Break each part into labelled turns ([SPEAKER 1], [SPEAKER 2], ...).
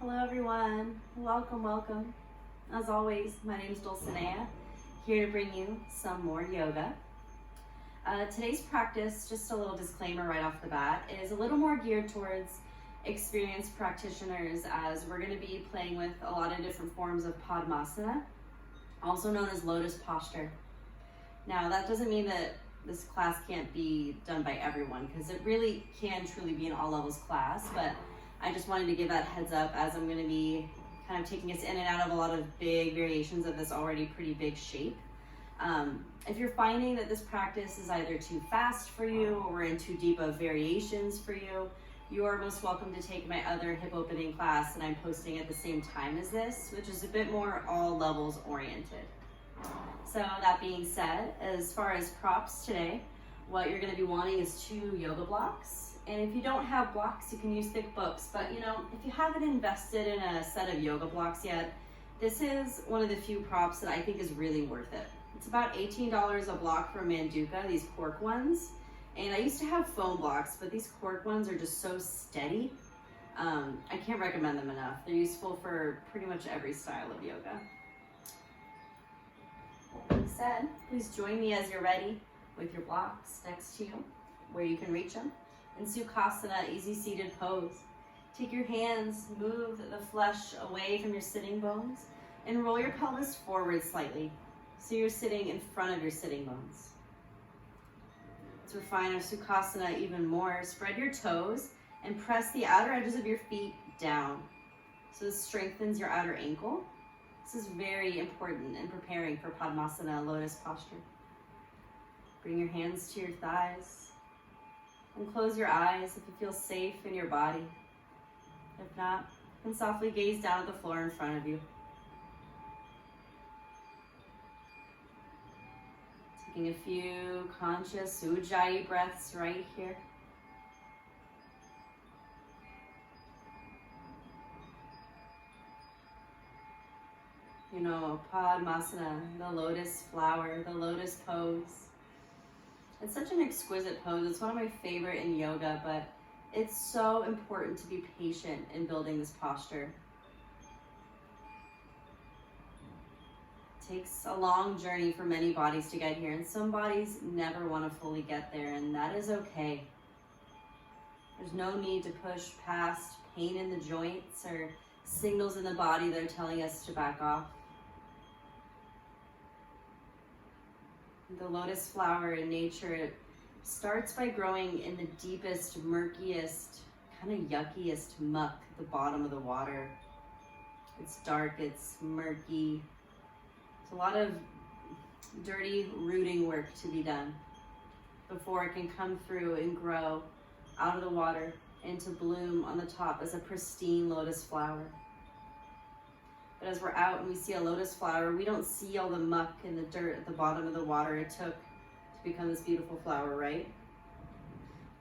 [SPEAKER 1] Hello everyone, welcome, welcome. As always, my name is Dulcinea, here to bring you some more yoga. Today's practice, just a little disclaimer right off the bat, is a little more geared towards experienced practitioners, as we're going to be playing with a lot of different forms of Padmasana, also known as Lotus posture. Now that doesn't mean that this class can't be done by everyone, because it really can truly be an all levels class, but I just wanted to give that heads up, as I'm going to be kind of taking us in and out of a lot of big variations of this already pretty big shape. If you're finding that this practice is either too fast for you or in too deep of variations for you, you are most welcome to take my other hip opening class that I'm posting at the same time as this, which is a bit more all levels oriented. So that being said, as far as props today, what you're going to be wanting is 2 yoga blocks. And if you don't have blocks, you can use thick books. But if you haven't invested in a set of yoga blocks yet, this is one of the few props that I think is really worth it. It's about $18 a block for Manduka, these cork ones. And I used to have foam blocks, but these cork ones are just so steady. I can't recommend them enough. They're useful for pretty much every style of yoga. That being said, please join me as you're ready with your blocks next to you, where you can reach them. In Sukhasana, easy seated pose. Take your hands, move the flesh away from your sitting bones, and roll your pelvis forward slightly, so you're sitting in front of your sitting bones. To refine our Sukhasana even more, spread your toes and press the outer edges of your feet down. So this strengthens your outer ankle. This is very important in preparing for Padmasana, lotus posture. Bring your hands to your thighs and close your eyes if you feel safe in your body. If not, you can softly gaze down at the floor in front of you. Taking a few conscious Ujjayi breaths right here. Padmasana, the lotus flower, the lotus pose. It's such an exquisite pose. It's one of my favorite in yoga, but it's so important to be patient in building this posture. It takes a long journey for many bodies to get here, and some bodies never want to fully get there, and that is okay. There's no need to push past pain in the joints or signals in the body that are telling us to back off. The lotus flower in nature, it starts by growing in the deepest, murkiest, kind of yuckiest muck at the bottom of the water. It's dark, it's murky. It's a lot of dirty rooting work to be done before it can come through and grow out of the water and to bloom on the top as a pristine lotus flower. But as we're out and we see a lotus flower, we don't see all the muck and the dirt at the bottom of the water it took to become this beautiful flower, right?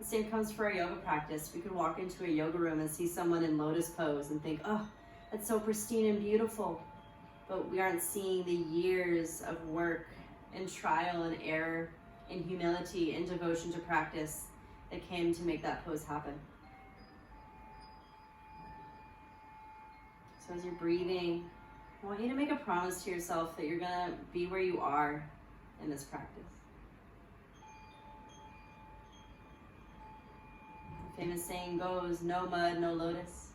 [SPEAKER 1] The same comes for our yoga practice. We could walk into a yoga room and see someone in lotus pose and think, oh, that's so pristine and beautiful. But we aren't seeing the years of work and trial and error and humility and devotion to practice that came to make that pose happen. So as you're breathing, I want you to make a promise to yourself that you're going to be where you are in this practice. The famous saying goes, no mud, no lotus.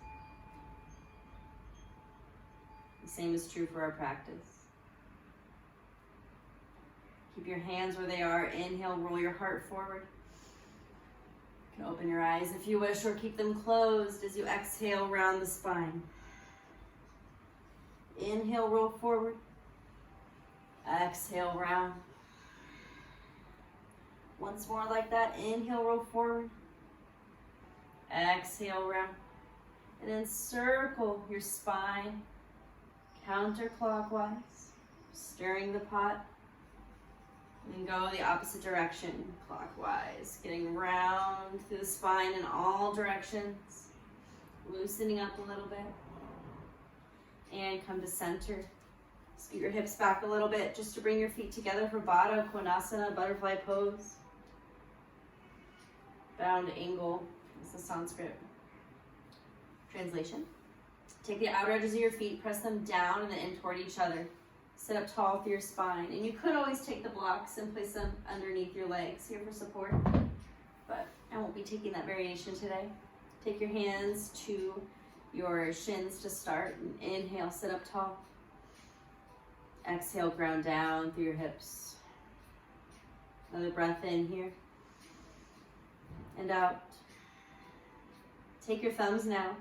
[SPEAKER 1] The same is true for our practice. Keep your hands where they are. Inhale, roll your heart forward. You can open your eyes if you wish, or keep them closed as you exhale, round the spine. Inhale, roll forward. Exhale, round. Once more like that. Inhale, roll forward. Exhale, round. And then circle your spine counterclockwise, stirring the pot. And then go the opposite direction, clockwise. Getting round through the spine in all directions. Loosening up a little bit. And come to center. Scoot your hips back a little bit just to bring your feet together for Baddha Konasana, butterfly pose. Bound angle is the Sanskrit translation. Take the outer edges of your feet, press them down and then in toward each other. Sit up tall through your spine. And you could always take the blocks and place them underneath your legs here for support. But I won't be taking that variation today. Take your hands to your shins to start. And inhale, sit up tall. Exhale, ground down through your hips. Another breath in here. And out. Take your thumbs now.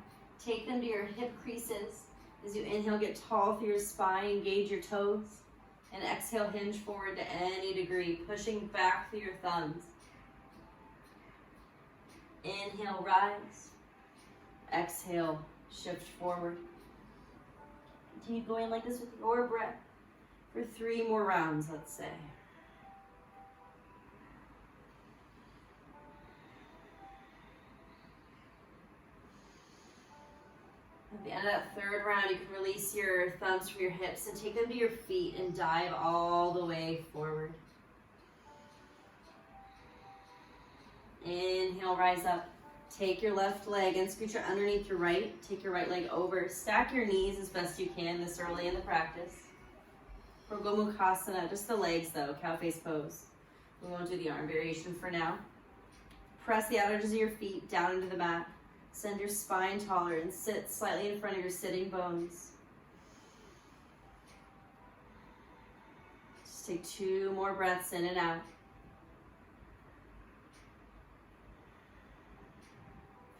[SPEAKER 1] Take them to your hip creases. As you inhale, get tall through your spine, engage your toes. And exhale, hinge forward to any degree, pushing back through your thumbs. Inhale, rise. Exhale, shift forward. Continue going like this with your breath for 3 more rounds, let's say. At the end of that 3rd round, you can release your thumbs from your hips and take them to your feet and dive all the way forward. Inhale, rise up. Take your left leg and scoot your underneath your right. Take your right leg over. Stack your knees as best you can this early in the practice. For Gomukhasana, just the legs though, cow face pose. We won't do the arm variation for now. Press the outer edges of your feet down into the mat. Send your spine taller and sit slightly in front of your sitting bones. Just take 2 more breaths in and out.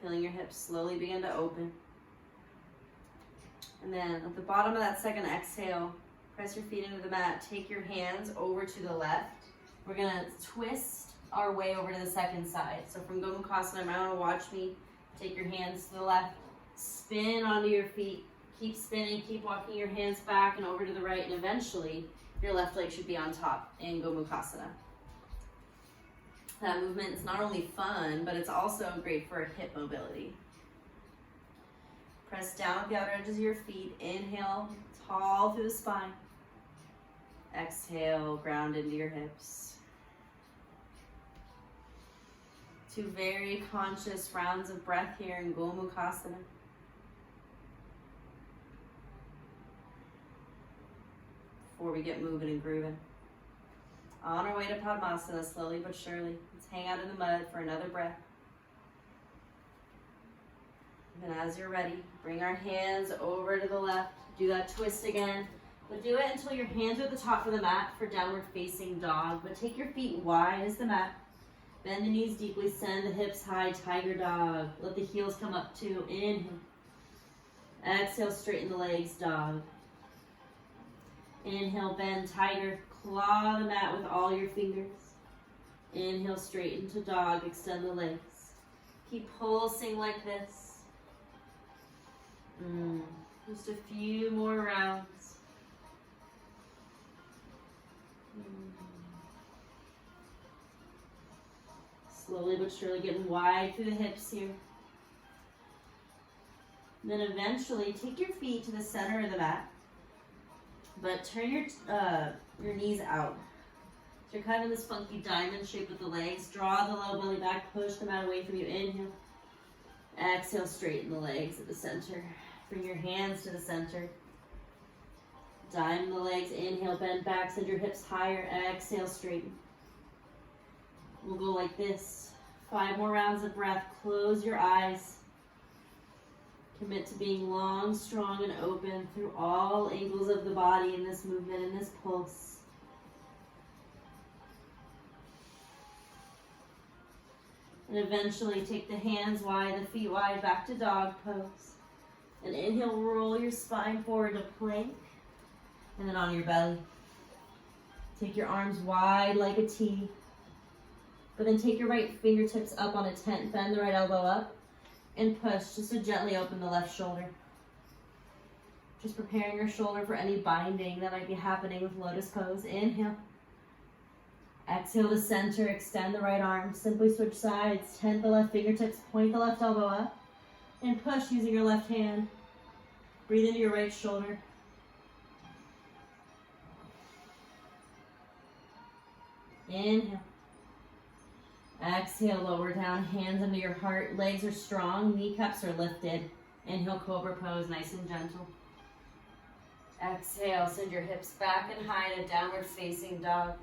[SPEAKER 1] Feeling your hips slowly begin to open. And then at the bottom of that second exhale, press your feet into the mat. Take your hands over to the left. We're going to twist our way over to the second side. So from Gomukhasana, you might want to watch me. Take your hands to the left. Spin onto your feet. Keep spinning. Keep walking your hands back and over to the right. And eventually, your left leg should be on top in Gomukhasana. That movement is not only fun, but it's also great for hip mobility. Press down with the outer edges of your feet. Inhale, tall through the spine. Exhale, ground into your hips. 2 very conscious rounds of breath here in Gomukhasana. Before we get moving and grooving. On our way to Padmasana, slowly but surely. Let's hang out in the mud for another breath. And then as you're ready, bring our hands over to the left. Do that twist again. But do it until your hands are at the top of the mat for downward facing dog. But take your feet wide as the mat. Bend the knees deeply, send the hips high, tiger dog. Let the heels come up too. Inhale. Exhale, straighten the legs, dog. Inhale, bend, tiger. Claw the mat with all your fingers. Inhale, straighten to dog, extend the legs. Keep pulsing like this. Just a few more rounds. Slowly but surely getting wide through the hips here. And then eventually take your feet to the center of the mat, but turn your knees out. So you're kind of in this funky diamond shape with the legs. Draw the low belly back, push the mat away from you. Inhale. Exhale, straighten the legs at the center. Bring your hands to the center. Diamond the legs. Inhale, bend back, send your hips higher. Exhale, straighten. We'll go like this. 5 more rounds of breath. Close your eyes. Commit to being long, strong, and open through all angles of the body in this movement, in this pulse. And eventually take the hands wide, the feet wide, back to dog pose. And inhale, roll your spine forward to plank. And then on your belly. Take your arms wide like a T. But then take your right fingertips up on a tent. Bend the right elbow up. And push just to gently open the left shoulder. Just preparing your shoulder for any binding that might be happening with Lotus Pose. Inhale. Exhale to center. Extend the right arm. Simply switch sides. Tent the left fingertips. Point the left elbow up. And push using your left hand. Breathe into your right shoulder. Inhale. Exhale, lower down, hands under your heart. Legs are strong, kneecaps are lifted. Inhale, Cobra Pose, nice and gentle. Exhale, send your hips back and high to downward facing dog.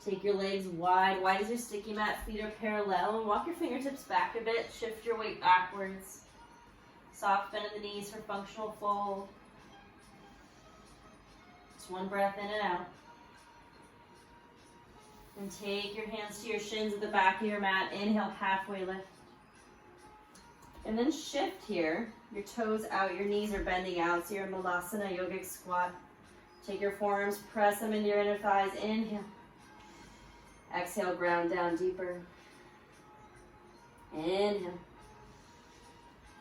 [SPEAKER 1] Take your legs wide as your sticky mat, feet are parallel, and walk your fingertips back a bit, shift your weight backwards. Soft bend in the knees for functional fold. Just one breath in and out. And take your hands to your shins at the back of your mat. Inhale, halfway lift. And then shift here. Your toes out, your knees are bending out, so you're in Malasana, yogic squat. Take your forearms, press them into your inner thighs. Inhale. Exhale, ground down deeper. Inhale.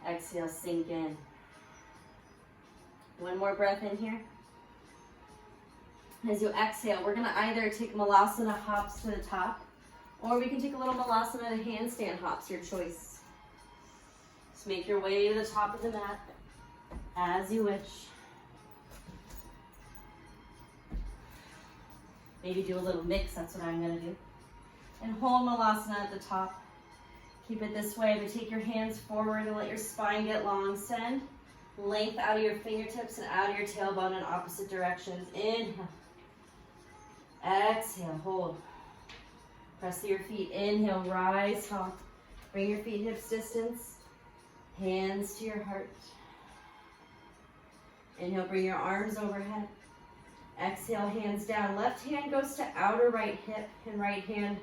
[SPEAKER 1] Exhale, sink in. One more breath in here. As you exhale, we're going to either take Malasana hops to the top, or we can take a little Malasana to handstand hops, your choice. Just make your way to the top of the mat as you wish. Maybe do a little mix, that's what I'm going to do. And hold Malasana at the top. Keep it this way, but take your hands forward and let your spine get long. Send length out of your fingertips and out of your tailbone in opposite directions. Inhale. Exhale, hold. Press through your feet. Inhale, rise tall. Bring your feet hips distance. Hands to your heart. Inhale, bring your arms overhead. Exhale, hands down. Left hand goes to outer right hip and right hand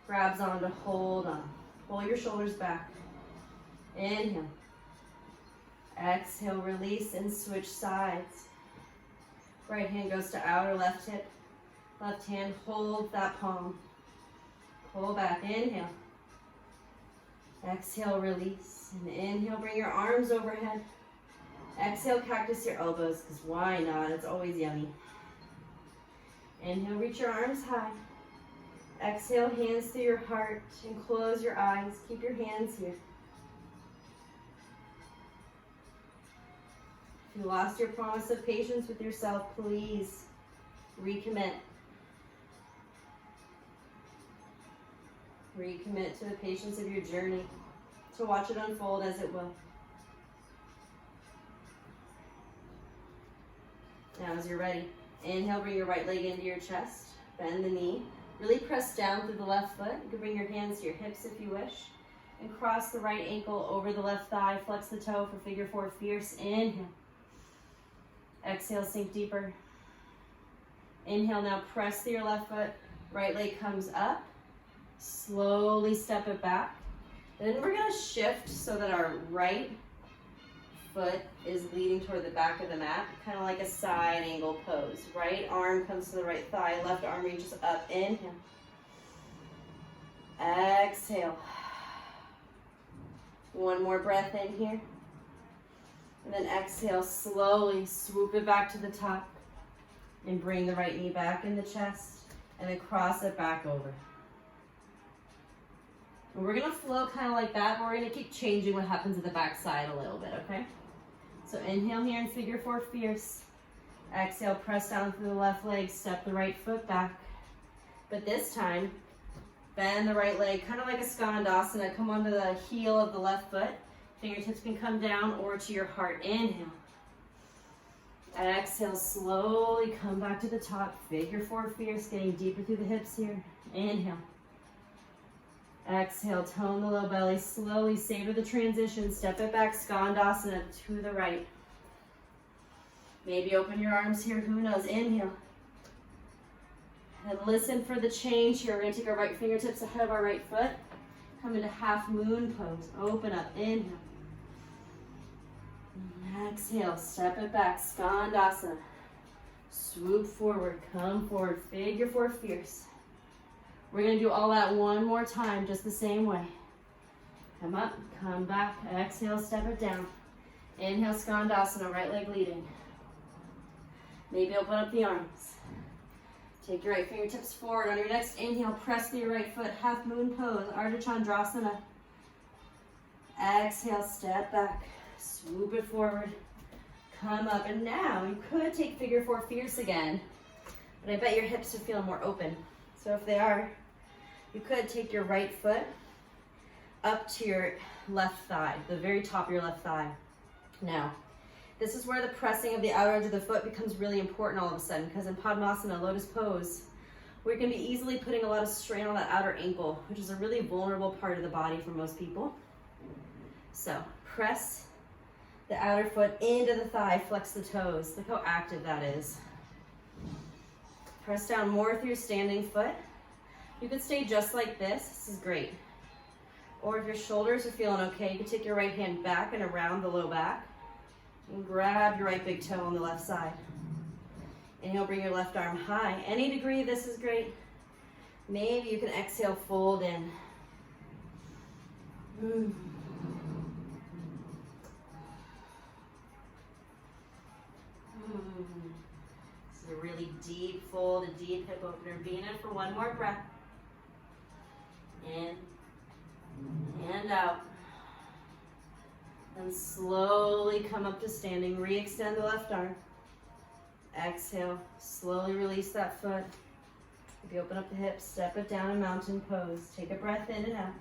[SPEAKER 1] grabs on to hold on. Pull your shoulders back. Inhale. Exhale, release and switch sides. Right hand goes to outer left hip. Left hand holds that palm. Pull back. Inhale. Exhale, release. And inhale, bring your arms overhead. Exhale, cactus your elbows, because why not? It's always yummy. Inhale, reach your arms high. Exhale, hands to your heart and close your eyes. Keep your hands here. If you lost your promise of patience with yourself, please recommit. Recommit to the patience of your journey, to watch it unfold as it will. Now as you're ready, inhale, bring your right leg into your chest, bend the knee, really press down through the left foot. You can bring your hands to your hips if you wish, and cross the right ankle over the left thigh, flex the toe for figure four fierce. Inhale. Exhale, sink deeper. Inhale, now press through your left foot, right leg comes up, slowly step it back. And then we're gonna shift so that our right foot is leading toward the back of the mat, kind of like a side angle pose. Right arm comes to the right thigh, left arm reaches up. Inhale. Exhale. One more breath in here. And then exhale, slowly swoop it back to the top and bring the right knee back in the chest and then cross it back over. And we're gonna flow kind of like that, but we're gonna keep changing what happens at the back side a little bit, okay? So inhale here in figure four fierce. Exhale, press down through the left leg, step the right foot back. But this time, bend the right leg, kind of like a skandasana. Come onto the heel of the left foot. Fingertips can come down or to your heart. Inhale. Exhale, slowly come back to the top. Figure four fierce, getting deeper through the hips here. Inhale. Exhale, tone the low belly. Slowly savor the transition. Step it back, skandasana to the right. Maybe open your arms here, who knows. Inhale. And listen for the change here. We're gonna take our right fingertips ahead of our right foot. Come into half moon pose. Open up, inhale. Exhale, step it back, skandasana. Swoop forward, come forward, figure four fierce. We're gonna do all that one more time, just the same way. Come up, come back, exhale, step it down. Inhale, skandasana, right leg leading. Maybe open up the arms. Take your right fingertips forward. On your next inhale, press through your right foot, half moon pose, Ardha Chandrasana. Exhale, step back, swoop it forward, come up. And now you could take figure four fierce again, but I bet your hips are feeling more open. So if they are, You could take your right foot up to your left thigh, the very top of your left thigh. Now, this is where the pressing of the outer edge of the foot becomes really important all of a sudden, because in Padmasana, Lotus Pose, we're going to be easily putting a lot of strain on that outer ankle, which is a really vulnerable part of the body for most people. So press the outer foot into the thigh, flex the toes. Look how active that is. Press down more with your standing foot. You could stay just like this. This is great. Or if your shoulders are feeling okay, you can take your right hand back and around the low back and grab your right big toe on the left side. And you'll bring your left arm high. Any degree, this is great. Maybe you can exhale, fold in. This is a really deep fold, a deep hip opener. Be in it for one more breath. In and out. And slowly come up to standing. Re-extend the left arm. Exhale, slowly release that foot. If you open up the hips, step it down in mountain pose. Take a breath in and out.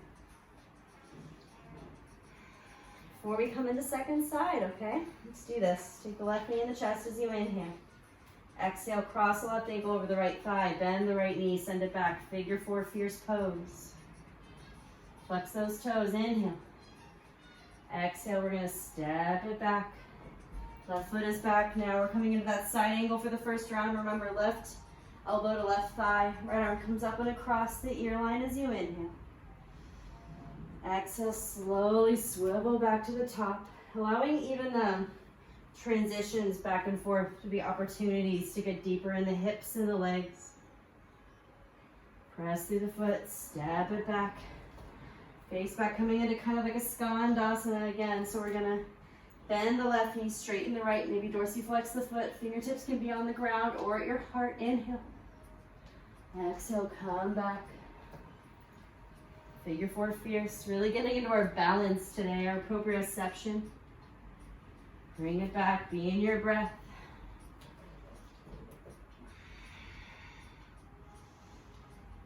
[SPEAKER 1] Before we come into second side, okay? Let's do this. Take the left knee in the chest as you inhale. Exhale, cross the left ankle over the right thigh. Bend the right knee, send it back. Figure four, fierce pose. Flex those toes, inhale. Exhale, we're gonna step it back. Left foot is back. Now we're coming into that side angle for the first round. Remember, left elbow to left thigh. Right arm comes up and across the ear line as you inhale. Exhale, slowly swivel back to the top, allowing even the transitions back and forth to be opportunities to get deeper in the hips and the legs. Press through the foot, step it back. Face back, coming into kind of like a skandasana again. So we're gonna bend the left knee, straighten the right, maybe dorsiflex the foot. Fingertips can be on the ground or at your heart. Inhale. Exhale, come back. Figure four, fierce. Really getting into our balance today, our proprioception. Bring it back, be in your breath.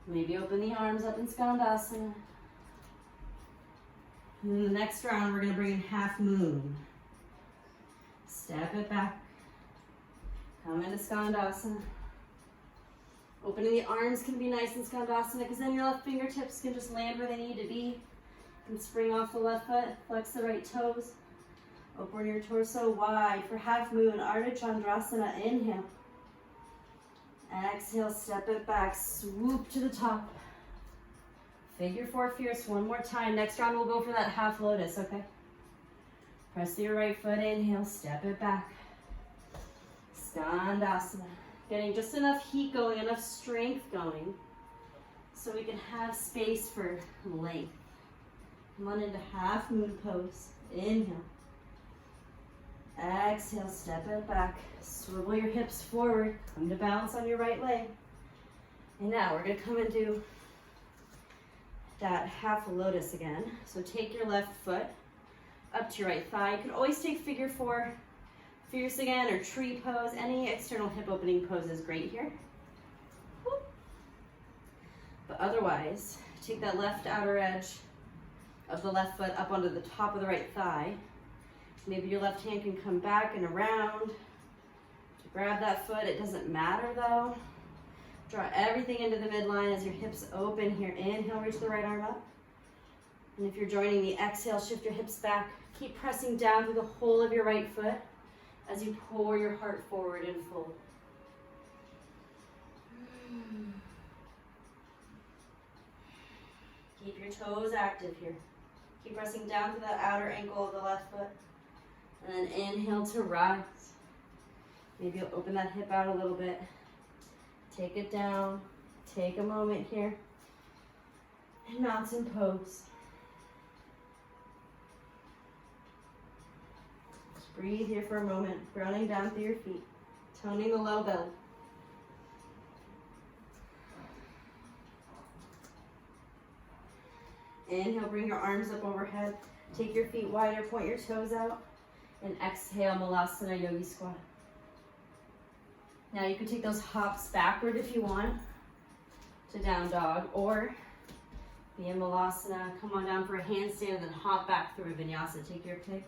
[SPEAKER 1] Maybe open the arms up in skandasana. And then the next round, we're gonna bring in half moon. Step it back. Come into skandasana. Opening the arms can be nice in skandasana because then your left fingertips can just land where they need to be. You can spring off the left foot, flex the right toes. Open your torso wide for half moon, Ardha Chandrasana. Inhale. Exhale, step it back, swoop to the top. Figure four, fierce, one more time. Next round, we'll go for that half lotus, okay? Press your right foot, inhale, step it back. Skandasana. Getting just enough heat going, enough strength going, so we can have space for length. Come on into half moon pose. Inhale. Exhale, step it back. Swivel your hips forward. Come to balance on your right leg. And now we're gonna come and do that half lotus again. So take your left foot up to your right thigh. You can always take figure four, fierce again, or tree pose. Any external hip opening pose is great here. Whoop. But otherwise, take that left outer edge of the left foot up onto the top of the right thigh. Maybe your left hand can come back and around to grab that foot. It doesn't matter though. Draw everything into the midline as your hips open here. Inhale, reach the right arm up. And if you're joining the exhale, shift your hips back. Keep pressing down through the whole of your right foot as you pour your heart forward and fold. Keep your toes active here. Keep pressing down to the outer ankle of the left foot. And then inhale to rise. Maybe you'll open that hip out a little bit. Take it down. Take a moment here. And mountain pose. Just breathe here for a moment. Grounding down through your feet. Toning the low belly. Inhale, bring your arms up overhead. Take your feet wider, point your toes out. And exhale, Malasana Yogi Squat. Now you can take those hops backward if you want to down dog, or Be in Malasana. Come on down for a handstand, then hop back through a vinyasa. Take your pick.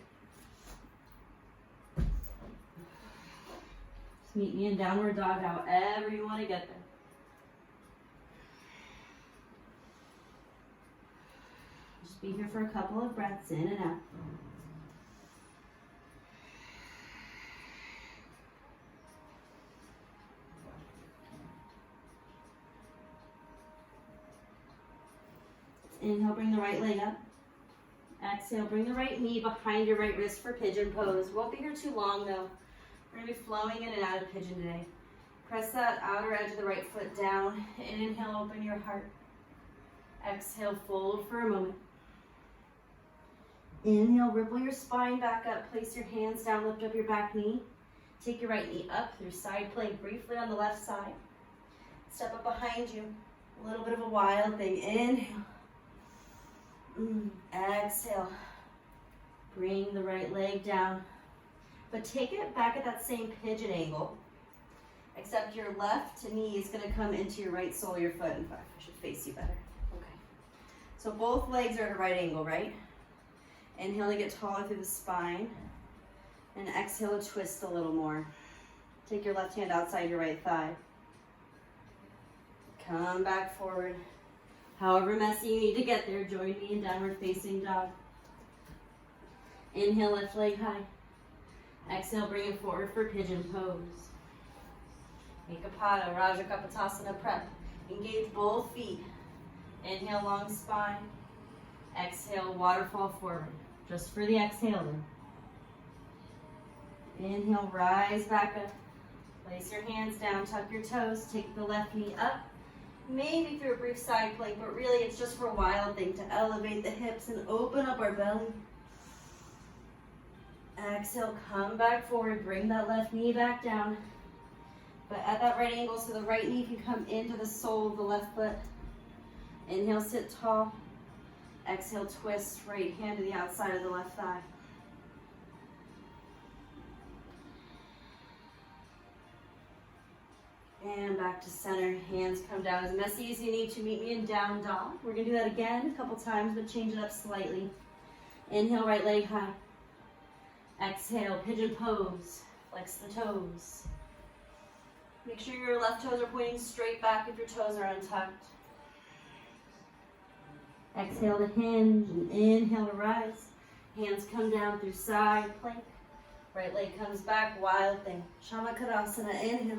[SPEAKER 1] Just meet me in downward dog, however you want to get there. Just be here for a couple of breaths in and out. Inhale, bring the right leg up. Exhale, bring the right knee behind your right wrist for pigeon pose. Won't be here too long though. We're gonna be flowing in and out of pigeon today. Press that outer edge of the right foot down. Inhale, open your heart. Exhale, fold for a moment. Inhale, ripple your spine back up. Place your hands down, lift up your back knee. Take your right knee up through side plank briefly on the left side. Step up behind you. A little bit of a wild thing. Inhale. Exhale. Bring the right leg down. But take it back at that same pigeon angle. Except your left knee is going to come into your right sole of your foot. In fact, I should face you better. Okay. So both legs are at a right angle, right? Inhale to get taller through the spine. And exhale to twist a little more. Take your left hand outside your right thigh. Come back forward. However messy you need to get there, join me in downward facing dog. Inhale, left leg high. Exhale, bring it forward for pigeon pose. Ekapada, Raja Kapotasana prep. Engage both feet. Inhale, long spine. Exhale, waterfall forward. Just for the exhale then. Inhale, rise back up. Place your hands down, tuck your toes, take the left knee up. Maybe through a brief side plank, but really it's just for a wild thing to elevate the hips and open up our belly. Exhale, come back forward, bring that left knee back down. But at that right angle, so the right knee can come into the sole of the left foot. Inhale, sit tall. Exhale, twist, right hand to the outside of the left thigh. And back to center, hands come down as messy as you need to. Meet me in down dog. We're gonna do that again a couple times, but change it up slightly. Inhale, right leg high. Exhale, pigeon pose. Flex the toes. Make sure your left toes are pointing straight back if your toes are untucked. Exhale to hinge and inhale to rise. Hands come down through side plank. Right leg comes back, wild thing. Shamakadasana, inhale.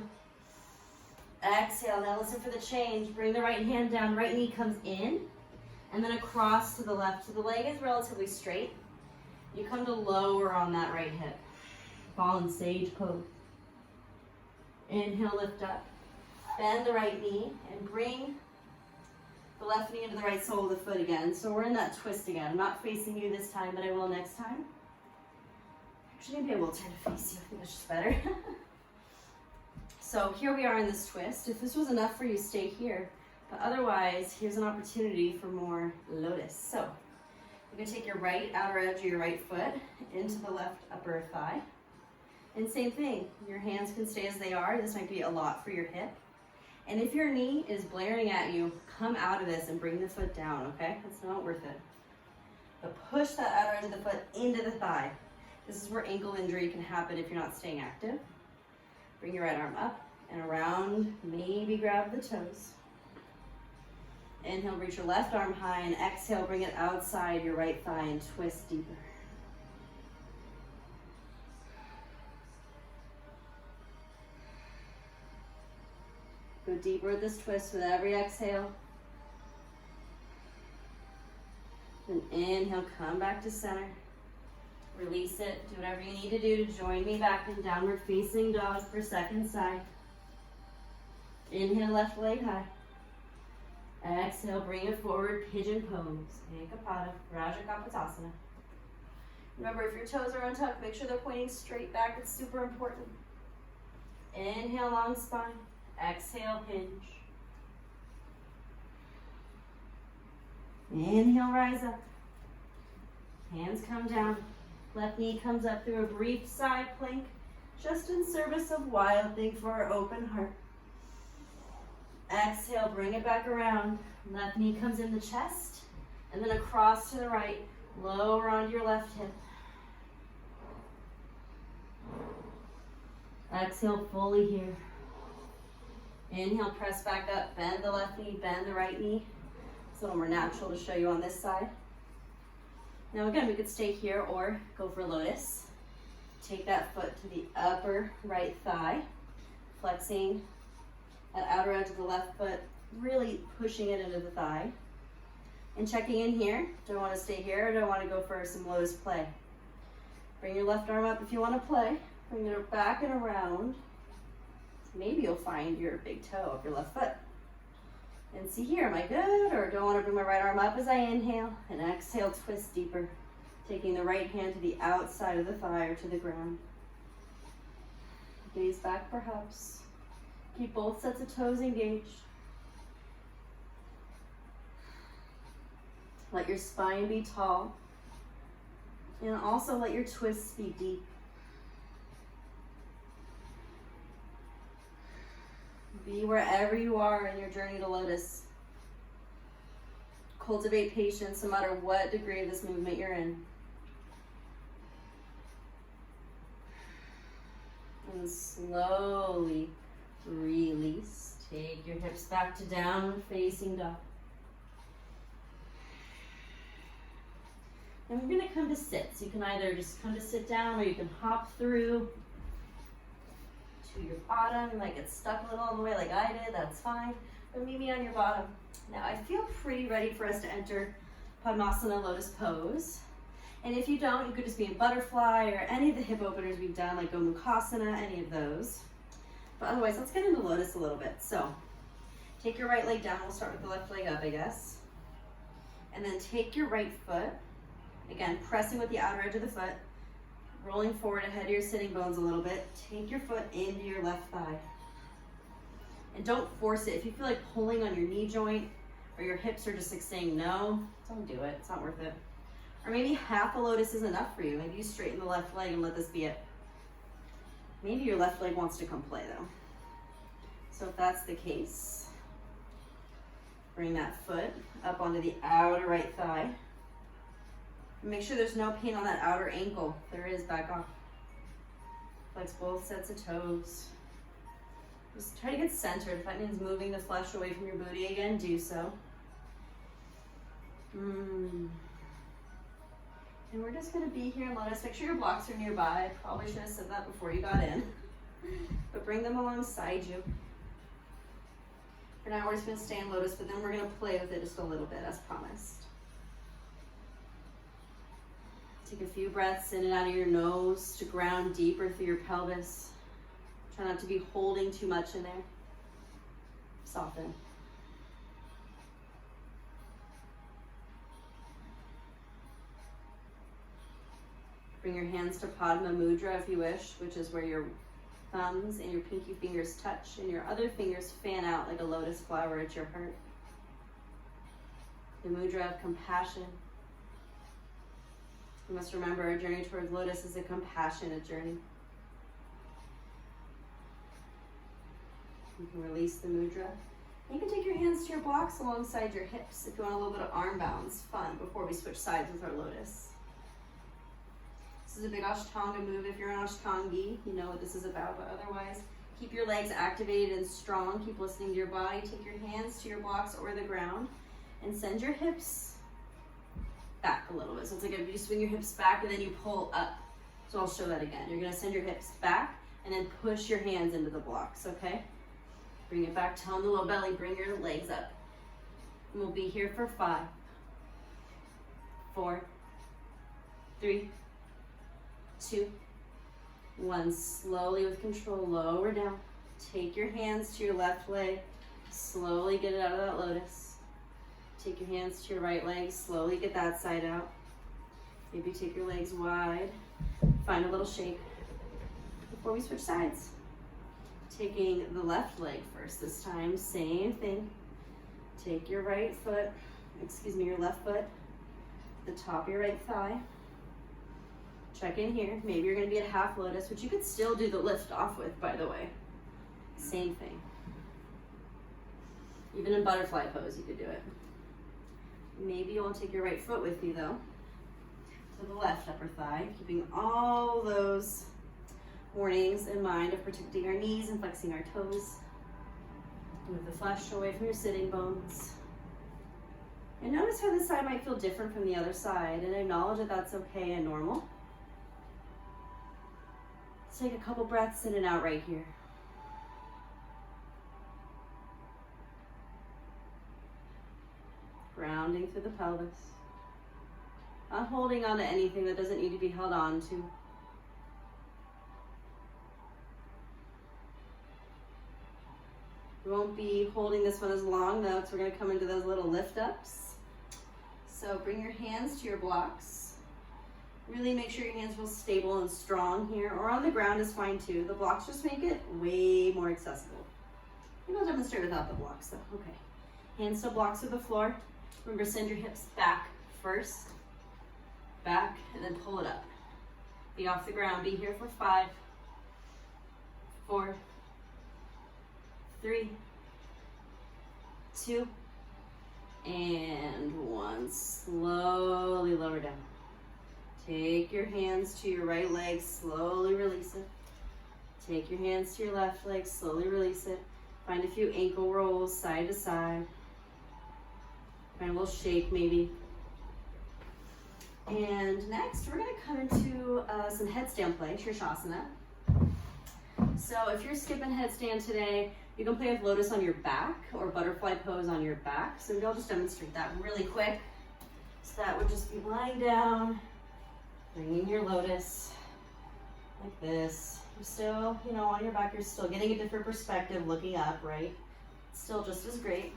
[SPEAKER 1] Exhale, now listen for the change. Bring the right hand down, right knee comes in, and then across to the left. So the leg is relatively straight. You come to lower on that right hip. Fallen sage pose. Inhale, lift up. Bend the right knee and bring the left knee into the right sole of the foot again. So we're in that twist again. I'm not facing you this time, but I will next time. Actually, maybe I will turn to face you. I think that's just better. So here we are in this twist. If this was enough for you, stay here. But otherwise, here's an opportunity for more lotus. So you're gonna take your right outer edge of your right foot into the left upper thigh. And same thing, your hands can stay as they are. This might be a lot for your hip. And if your knee is blaring at you, come out of this and bring the foot down, okay? That's not worth it. But push that outer edge of the foot into the thigh. This is where ankle injury can happen if you're not staying active. Bring your right arm up and around, maybe grab the toes. Inhale, reach your left arm high, and exhale, bring it outside your right thigh and twist deeper. Go deeper with this twist with every exhale. Then inhale, come back to center. Release it. Do whatever you need to do to join me back in downward facing dog for second side. Inhale, left leg high. Exhale, bring it forward, pigeon pose. Ekapada, Raja Kapotasana. Remember, if your toes are untucked, make sure they're pointing straight back. It's super important. Inhale, long spine. Exhale, hinge. Inhale, rise up. Hands come down. Left knee comes up through a brief side plank, just in service of wild thing for our open heart. Exhale, bring it back around. Left knee comes in the chest, and then across to the right. Lower onto your left hip. Exhale fully here. Inhale, press back up, bend the left knee, bend the right knee. It's a little more natural to show you on this side. Now again, we could stay here or go for lotus. Take that foot to the upper right thigh, flexing that outer edge of the left foot, really pushing it into the thigh. And checking in here, do I want to stay here or do I want to go for some lotus play? Bring your left arm up if you want to play. Bring it back and around. Maybe you'll find your big toe of your left foot. And see here, am I good? Or do I want to bring my right arm up as I inhale? And exhale, twist deeper. Taking the right hand to the outside of the thigh or to the ground. Gaze back perhaps. Keep both sets of toes engaged. Let your spine be tall. And also let your twists be deep. Be wherever you are in your journey to lotus. Cultivate patience no matter what degree of this movement you're in. And slowly release. Take your hips back to downward facing dog. And we're going to come to sit. So you can either just come to sit down or you can hop through to your bottom. You might get stuck a little on the way like I did, that's fine. But meet me on your bottom. Now I feel pretty ready for us to enter Padmasana, Lotus Pose. And if you don't, you could just be in butterfly or any of the hip openers we've done, like Gomukhasana, any of those. But otherwise, let's get into lotus a little bit. So take your right leg down. We'll start with the left leg up, I guess. And then take your right foot. Again, pressing with the outer edge of the foot. Rolling forward ahead of your sitting bones a little bit. Take your foot into your left thigh. And don't force it. If you feel like pulling on your knee joint or your hips are just like saying no, don't do it. It's not worth it. Or maybe half a lotus is enough for you. Maybe you straighten the left leg and let this be it. Maybe your left leg wants to come play though. So if that's the case, bring that foot up onto the outer right thigh. Make sure there's no pain on that outer ankle. If there is, back off. Flex both sets of toes. Just try to get centered. If that means moving the flesh away from your booty again, do so. And we're just going to be here in lotus. Make sure your blocks are nearby. I probably should have said that before you got in. But bring them alongside you. For now, we're just going to stay in lotus, but then we're going to play with it just a little bit, as promised. Take a few breaths in and out of your nose to ground deeper through your pelvis. Try not to be holding too much in there. Soften. Bring your hands to Padma Mudra if you wish, which is where your thumbs and your pinky fingers touch and your other fingers fan out like a lotus flower at your heart. The mudra of compassion. You must remember our journey towards lotus is a compassionate journey. You can release the mudra. You can take your hands to your blocks alongside your hips if you want a little bit of arm balance fun before we switch sides with our lotus. This is a big Ashtanga move. If you're an Ashtangi, you know what this is about, but otherwise, keep your legs activated and strong. Keep listening to your body. Take your hands to your blocks or the ground and send your hips back a little bit. So it's like if you swing your hips back and then you pull up. So I'll show that again. You're going to send your hips back and then push your hands into the blocks, okay? Bring it back, tone the low belly, bring your legs up. And we'll be here for 5, 4, 3, 2, 1. Slowly with control, lower down. Take your hands to your left leg. Slowly get it out of that lotus. Take your hands to your right leg. Slowly get that side out. Maybe take your legs wide. Find a little shape before we switch sides. Taking the left leg first this time. Same thing. Take your right foot, your left foot, the top of your right thigh. Check in here. Maybe you're going to be at half lotus, which you could still do the lift off with, by the way. Same thing. Even in butterfly pose, you could do it. Maybe you won't take your right foot with you though. To the left upper thigh, keeping all those warnings in mind of protecting our knees and flexing our toes. Move the flesh away from your sitting bones. And notice how this side might feel different from the other side, and acknowledge that that's okay and normal. Let's take a couple breaths in and out right here. Grounding through the pelvis. Not holding on to anything that doesn't need to be held on to. We won't be holding this one as long though, because we're going to come into those little lift ups. So bring your hands to your blocks. Really make sure your hands feel stable and strong here, or on the ground is fine too. The blocks just make it way more accessible. Maybe I'll demonstrate without the blocks though. Okay. Hands to blocks with the floor. Remember, send your hips back first. Back, and then pull it up. Be off the ground. Be here for 5, 4, 3, 2, and 1. Slowly lower down. Take your hands to your right leg, slowly release it. Take your hands to your left leg, slowly release it. Find a few ankle rolls side to side. Find a little shake maybe. And next, we're going to come into some headstand play, Shirshasana. So if you're skipping headstand today, you can play with lotus on your back or butterfly pose on your back. So maybe I'll just demonstrate that really quick. So that would just be lying down, bringing your lotus like this. You're still, on your back, you're still getting a different perspective looking up, right? It's still just as great.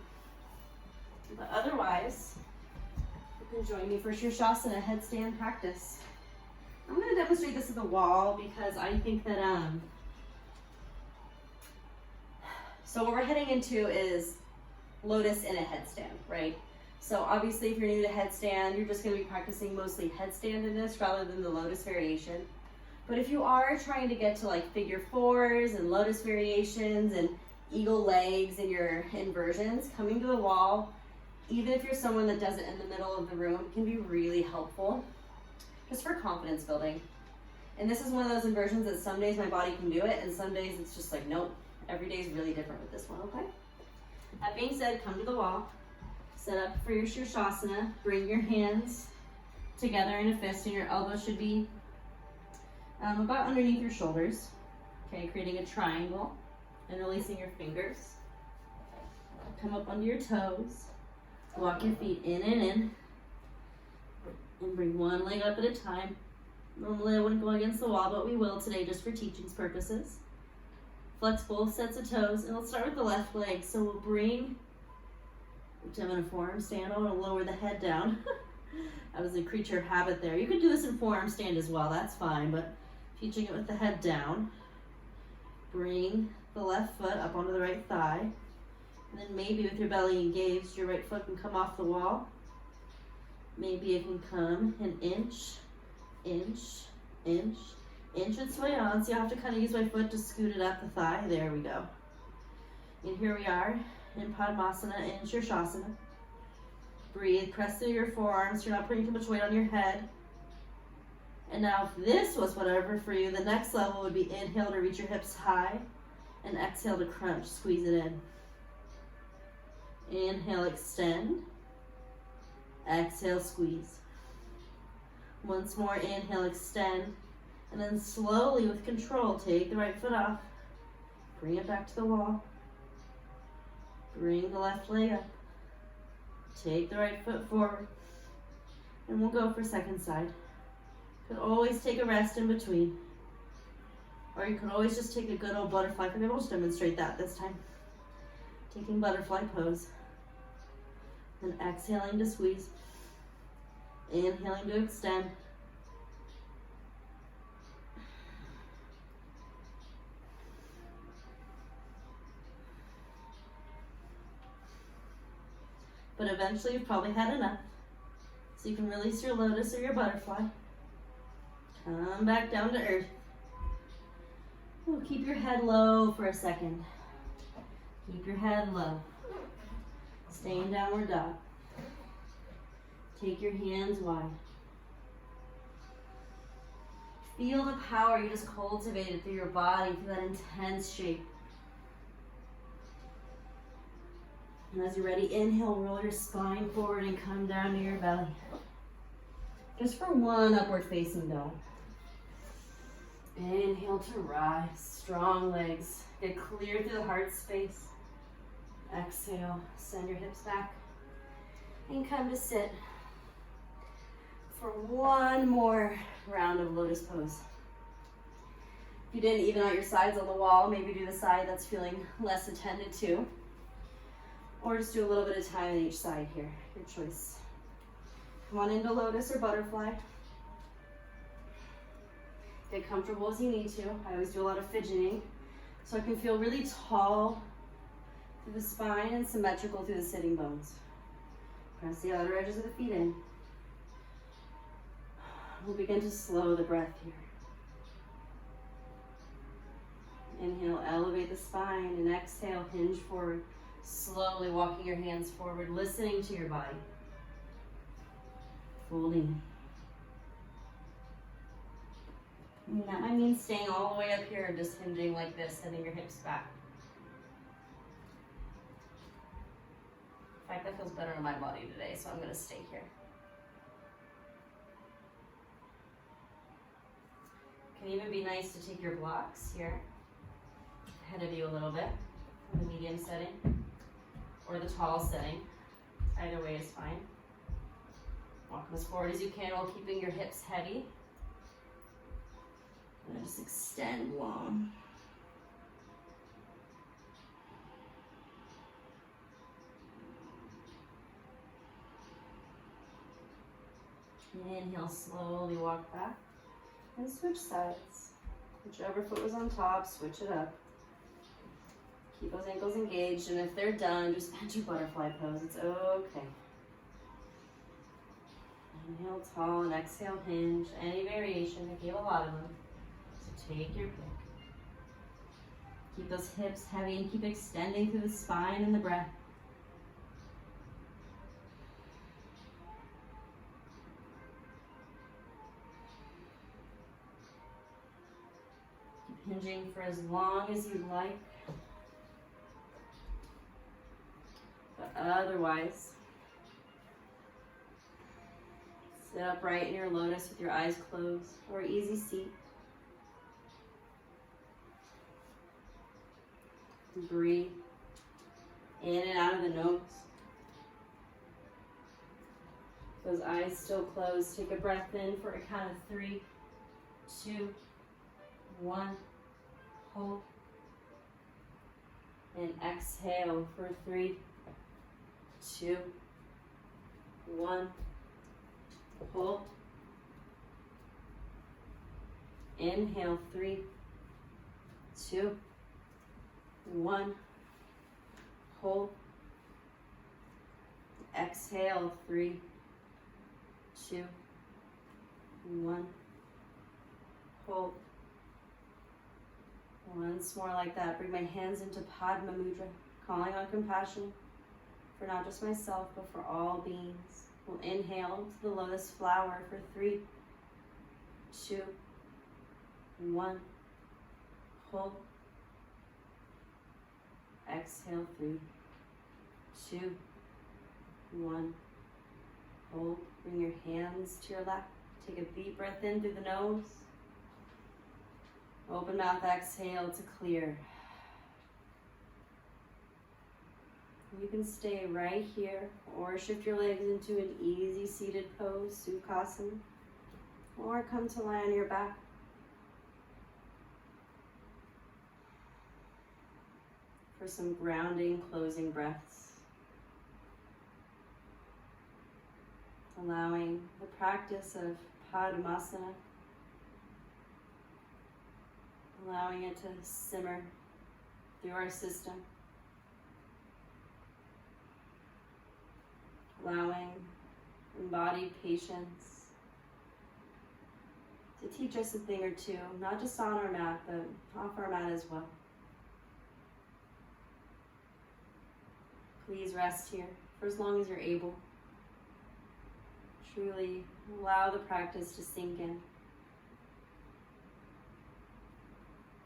[SPEAKER 1] But otherwise, you can join me for Shirshasana headstand practice. I'm going to demonstrate this at the wall because I think that, so what we're heading into is lotus in a headstand, right? So obviously if you're new to headstand, you're just going to be practicing mostly headstand in this rather than the lotus variation. But if you are trying to get to like figure 4s and lotus variations and eagle legs and your inversions, coming to the wall, even if you're someone that does it in the middle of the room, it can be really helpful just for confidence building. And this is one of those inversions that some days my body can do it and some days it's just like, nope, every day is really different with this one, okay? That being said, come to the wall, set up for your Shirshasana, bring your hands together in a fist and your elbows should be about underneath your shoulders, okay, creating a triangle and releasing your fingers. Come up onto your toes. Walk your feet in and bring one leg up at a time. Normally I wouldn't go against the wall, but we will today just for teaching's purposes. Flex both sets of toes, and let's start with the left leg. So we'll bring, which I'm in a forearm stand. I want to lower the head down. I was a creature of habit there. You could do this in forearm stand as well, that's fine, but teaching it with the head down. Bring the left foot up onto the right thigh. And then maybe with your belly engaged, your right foot can come off the wall. Maybe it can come an inch, inch, inch, inch and sway on. So you have to kind of use my foot to scoot it up the thigh. There we go. And here we are in Padmasana in Shirshasana. Breathe, press through your forearms so you're not putting too much weight on your head. And now if this was whatever for you, the next level would be inhale to reach your hips high and exhale to crunch, squeeze it in. Inhale, extend. Exhale, squeeze. Once more, inhale, extend. And then slowly, with control, take the right foot off. Bring it back to the wall. Bring the left leg up. Take the right foot forward. And we'll go for second side. You could always take a rest in between. Or you could always just take a good old butterfly. Maybe we'll just demonstrate that this time. Taking butterfly pose. Then exhaling to squeeze. Inhaling to extend. But eventually you've probably had enough. So you can release your lotus or your butterfly. Come back down to earth. We'll keep your head low for a second. Keep your head low. Stay in downward dog. Take your hands wide. Feel the power you just cultivated through your body, through that intense shape. And as you're ready, inhale, roll your spine forward and come down to your belly. Just for one upward facing dog. Inhale to rise, strong legs. Get clear through the heart space. Exhale, send your hips back. And come to sit for one more round of Lotus Pose. If you didn't even out your sides on the wall, maybe do the side that's feeling less attended to. Or just do a little bit of time on each side here, your choice. Come on into Lotus or Butterfly. Get comfortable as you need to. I always do a lot of fidgeting, so I can feel really tall through the spine and symmetrical through the sitting bones. Press the outer edges of the feet in. We'll begin to slow the breath here. Inhale, elevate the spine, and exhale, hinge forward. Slowly walking your hands forward, listening to your body. Folding. And that might mean staying all the way up here and just hinging like this, sending your hips back. In fact, that feels better in my body today, so I'm going to stay here. It can even be nice to take your blocks here, ahead of you a little bit, the medium setting, or the tall setting. Either way is fine. Walk as forward as you can while keeping your hips heavy. And then just extend long. Inhale, slowly walk back and switch sides. Whichever foot was on top, switch it up. Keep those ankles engaged, and if they're done, just enter butterfly pose. It's okay. Inhale tall and exhale hinge. Any variation, I gave a lot of them. So take your pick. Keep those hips heavy and keep extending through the spine and the breath. Keep hinging for as long as you'd like. But otherwise, sit upright in your lotus with your eyes closed or easy seat. Breathe in and out of the nose. Those eyes still closed. Take a breath in for a count of 3, 2, 1. Hold. And exhale for 3, 2, 1. Hold. Inhale, 3, 2, 1. Hold. Exhale, 3, 2, 1. Hold. Once more like that. Bring my hands into Padma Mudra, calling on compassion for not just myself, but for all beings. We'll inhale to the lotus flower for 3, 2, 1. Hold. Exhale, 3, 2, 1. Hold. Bring your hands to your lap. Take a deep breath in through the nose. Open mouth, exhale to clear. You can stay right here or shift your legs into an easy seated pose, Sukhasana, or come to lie on your back. For some grounding, closing breaths. Allowing the practice of Padmasana, allowing it to simmer through our system. Allowing embodied patience to teach us a thing or two, not just on our mat, but off our mat as well. Please rest here. for as long as you're able. Truly allow the practice to sink in.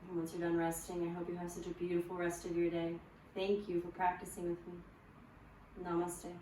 [SPEAKER 1] And once you're done resting, I hope you have such a beautiful rest of your day. Thank you for practicing with me. Namaste.